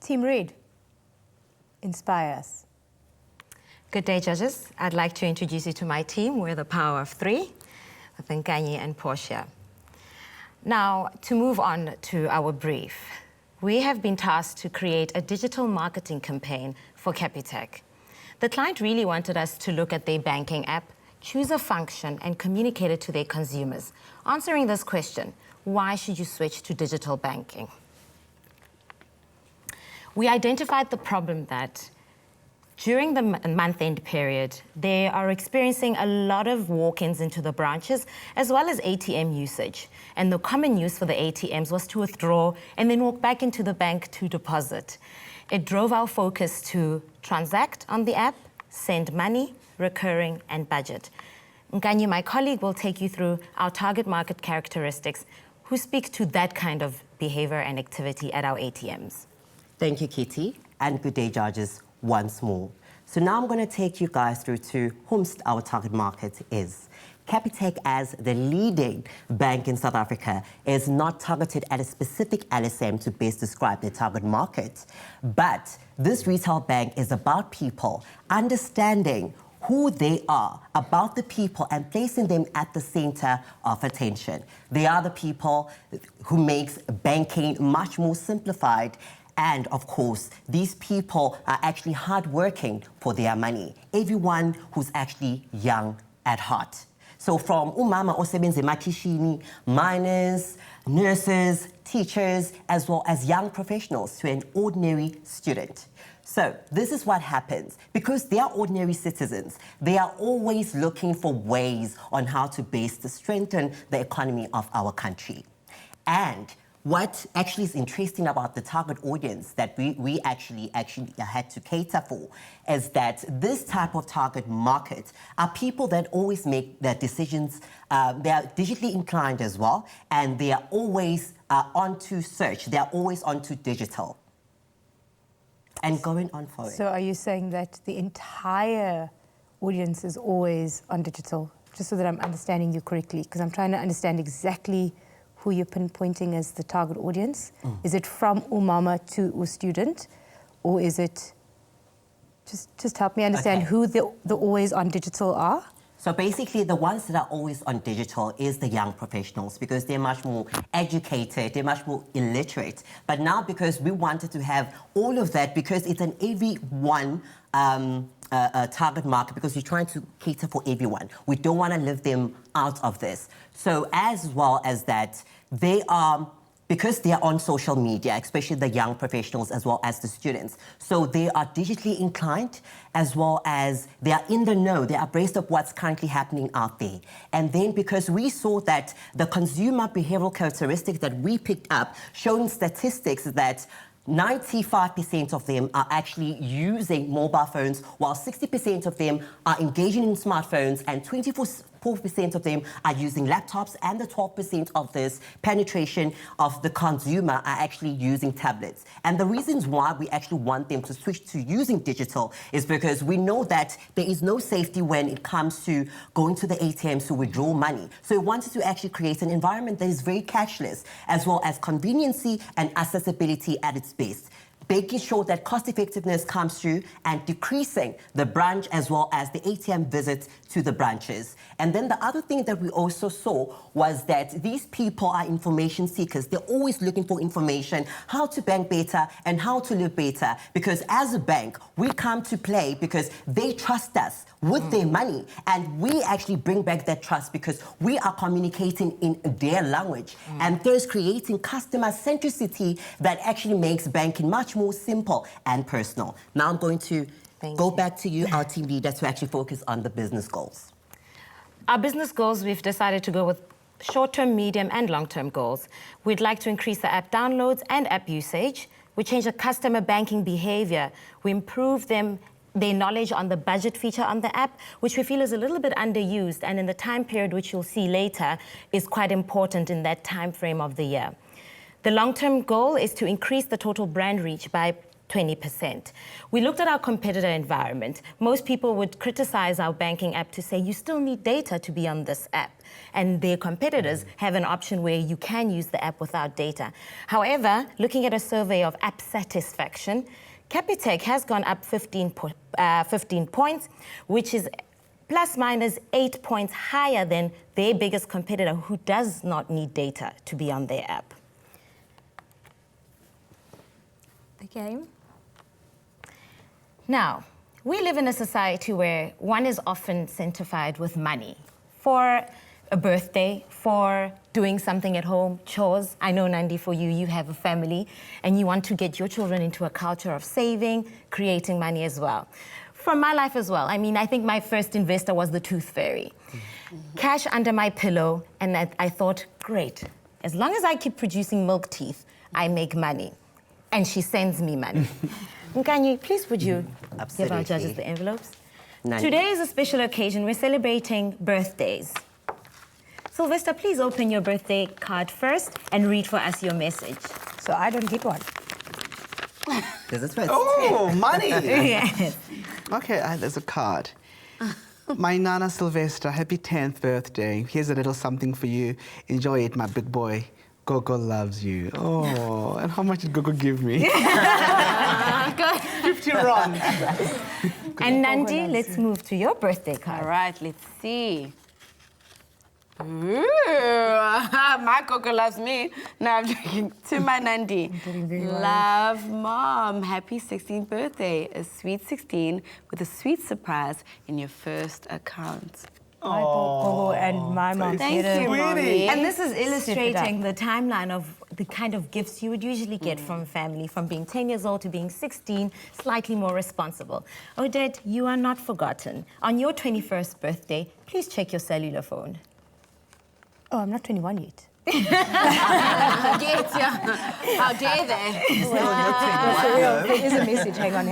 Team Red, inspire us. Good day, judges. I'd like to introduce you to my team. We're the power of three, with Nkanyi and Porschia. Now, to move on to our brief, we have been tasked to create a digital marketing campaign for Capitec. The client really wanted us to look at their banking app, choose a function, and communicate it to their consumers. Answering this question, why should you switch to digital banking? We identified the problem that during the month-end period, they are experiencing a lot of walk-ins into the branches, as well as ATM usage. And the common use for the ATMs was to withdraw and then walk back into the bank to deposit. It drove our focus to transact on the app, send money, recurring, and budget. Nkanyi, my colleague, will take you through our target market characteristics who speak to that kind of behavior and activity at our ATMs. Thank you, Kitty, and good day, judges, once more. So now I'm going to take you guys through to whom our target market is. Capitec, as the leading bank in South Africa, is not targeted at a specific LSM to best describe their target market. But this retail bank is about people understanding who they are, about the people, and placing them at the center of attention. They are the people who makes banking much more simplified. And of course, these people are actually hardworking for their money. Everyone who's actually young at heart. So from umama osebenze makishini, miners, nurses, teachers, as well as young professionals to an ordinary student. So this is what happens. Because they are ordinary citizens, they are always looking for ways on how to best strengthen the economy of our country. And what actually is interesting about the target audience that we actually had to cater for is that this type of target market are people that always make their decisions, they are digitally inclined as well, and they are always onto search, they are always onto digital. And going on for it. So are you saying that the entire audience is always on digital? Just so that I'm understanding you correctly, because I'm trying to understand exactly who you're pinpointing as the target audience. Is it from umama to a student, or is it, just help me understand who the always on digital are? So basically, the ones that are always on digital is the young professionals, because they're much more educated, they're much more illiterate. But now, because we wanted to have all of that, because it's an everyone target market, because we're trying to cater for everyone. We don't want to leave them out of this. So as well as that, they are, because they are on social media, especially the young professionals as well as the students. So they are digitally inclined, as well as they are in the know, they are abreast of what's currently happening out there. And then because we saw that the consumer behavioral characteristics that we picked up, showing statistics that 95% of them are actually using mobile phones, while 60% of them are engaging in smartphones, and 24% of them are using laptops, and the 12% of this penetration of the consumer are actually using tablets. And the reasons why we actually want them to switch to using digital is because we know that there is no safety when it comes to going to the ATMs to withdraw money. So we wanted to actually create an environment that is very cashless, as well as conveniency and accessibility at its best, making sure that cost effectiveness comes through and decreasing the branch as well as the ATM visits to the branches. And then the other thing that we also saw was that these people are information seekers. They're always looking for information, how to bank better and how to live better. Because as a bank, we come to play because they trust us with their money. And we actually bring back that trust because we are communicating in their language. And thus creating customer centricity that actually makes banking much more simple and personal. Now I'm going to go back to you, our team leader, to actually focus on the business goals. Our business goals, we've decided to go with short-term, medium, and long-term goals. We'd like to increase the app downloads and app usage. We change the customer banking behavior. We improve their knowledge on the budget feature on the app, which we feel is a little bit underused, and in the time period, which you'll see later, is quite important in that time frame of the year. The long-term goal is to increase the total brand reach by 20%. We looked at our competitor environment. Most people would criticize our banking app to say, you still need data to be on this app. And their competitors have an option where you can use the app without data. However, looking at a survey of app satisfaction, Capitec has gone up 15 points, which is plus minus 8 points higher than their biggest competitor, who does not need data to be on their app. The game. Now, we live in a society where one is often sanctified with money for a birthday, for doing something at home, chores. I know, Nandi, for you, you have a family and you want to get your children into a culture of saving, creating money as well. From my life as well, I mean, I think my first investor was the tooth fairy. Cash under my pillow, and I thought, great, as long as I keep producing milk teeth, I make money. And she sends me money. Nkanyi, please would you give our judges the envelopes? Today is a special occasion. We're celebrating birthdays. Sylvester, please open your birthday card first and read for us your message. So I don't get one. This is first. Oh, money! Yes. Okay, there's a card. My Nana Sylvester, happy 10th birthday. Here's a little something for you. Enjoy it, my big boy. Gogo loves you. Oh, and how much did Gogo give me? 50 rand. And Nandi, let's move to your birthday card. All right, let's see. Ooh, my Coco loves me. No, I'm joking. To my Nandi. getting very worried. Love, Mom. Happy 16th birthday. A sweet 16 with a sweet surprise in your first account. My Gogo and my mom. Thank you, Mommy. And this is illustrating the timeline of the kind of gifts you would usually get from family, from being 10 years old to being 16, slightly more responsible. Odette, you are not forgotten. On your 21st birthday, please check your cellular phone. Oh, I'm not 21 yet. How dare they? There is a message. Hang on.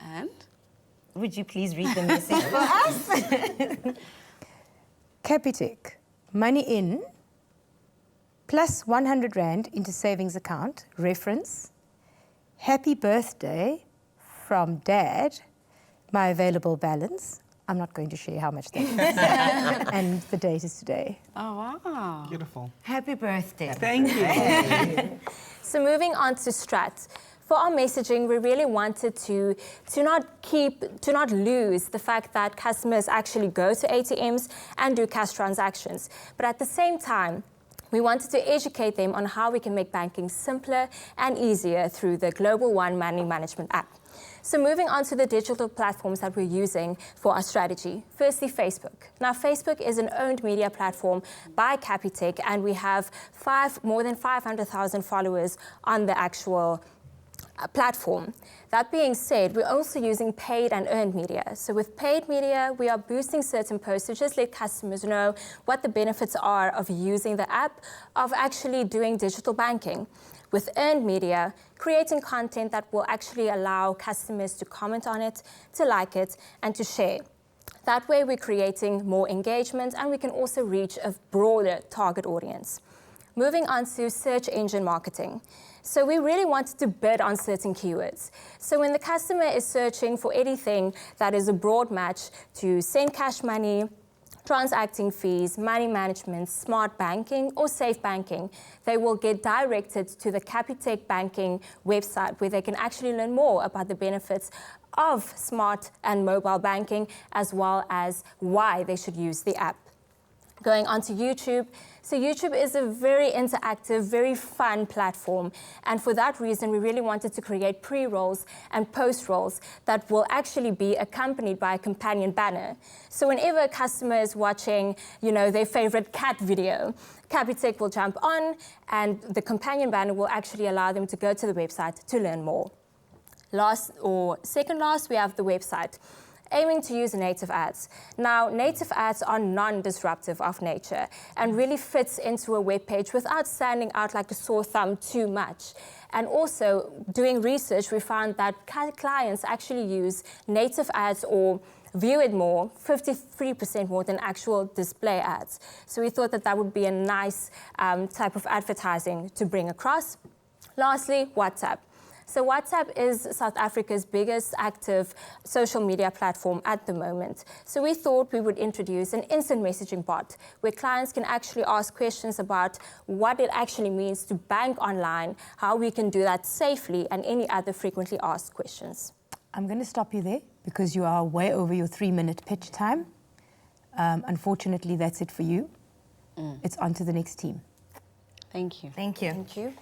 And? Would you please read the message for us? Capitec, money in, plus 100 Rand into savings account, reference, happy birthday from Dad, my available balance. I'm not going to share how much that is. And the date is today. Oh, wow. Beautiful. Happy birthday. Thank you. So moving on to Strat. For our messaging, we really wanted to not lose the fact that customers actually go to ATMs and do cash transactions. But at the same time, we wanted to educate them on how we can make banking simpler and easier through the Global One Money Management app. So moving on to the digital platforms that we're using for our strategy. Firstly, Facebook. Now, Facebook is an owned media platform by Capitec, and we have more than 500,000 followers on the actual platform. That being said, we're also using paid and earned media. So with paid media, we are boosting certain posts to just let customers know what the benefits are of using the app, of actually doing digital banking. With earned media, creating content that will actually allow customers to comment on it, to like it, and to share. That way, we're creating more engagement, and we can also reach a broader target audience. Moving on to search engine marketing. So we really wanted to bid on certain keywords. So when the customer is searching for anything that is a broad match to send cash money, transacting fees, money management, smart banking, or safe banking, they will get directed to the Capitec banking website, where they can actually learn more about the benefits of smart and mobile banking, as well as why they should use the app. Going on to YouTube. So YouTube is a very interactive, very fun platform. And for that reason, we really wanted to create pre-rolls and post-rolls that will actually be accompanied by a companion banner. So whenever a customer is watching, their favorite cat video, Capitec will jump on, and the companion banner will actually allow them to go to the website to learn more. Second last, we have the website, aiming to use native ads. Now, native ads are non-disruptive of nature and really fits into a web page without standing out like a sore thumb too much. And also, doing research, we found that clients actually use native ads or view it more, 53% more than actual display ads. So we thought that that would be a nice type of advertising to bring across. Lastly, WhatsApp. So WhatsApp is South Africa's biggest active social media platform at the moment. So we thought we would introduce an instant messaging bot where clients can actually ask questions about what it actually means to bank online, how we can do that safely, and any other frequently asked questions. I'm going to stop you there because you are way over your 3-minute pitch time. Unfortunately, that's it for you. It's on to the next team. Thank you. Thank you. Thank you.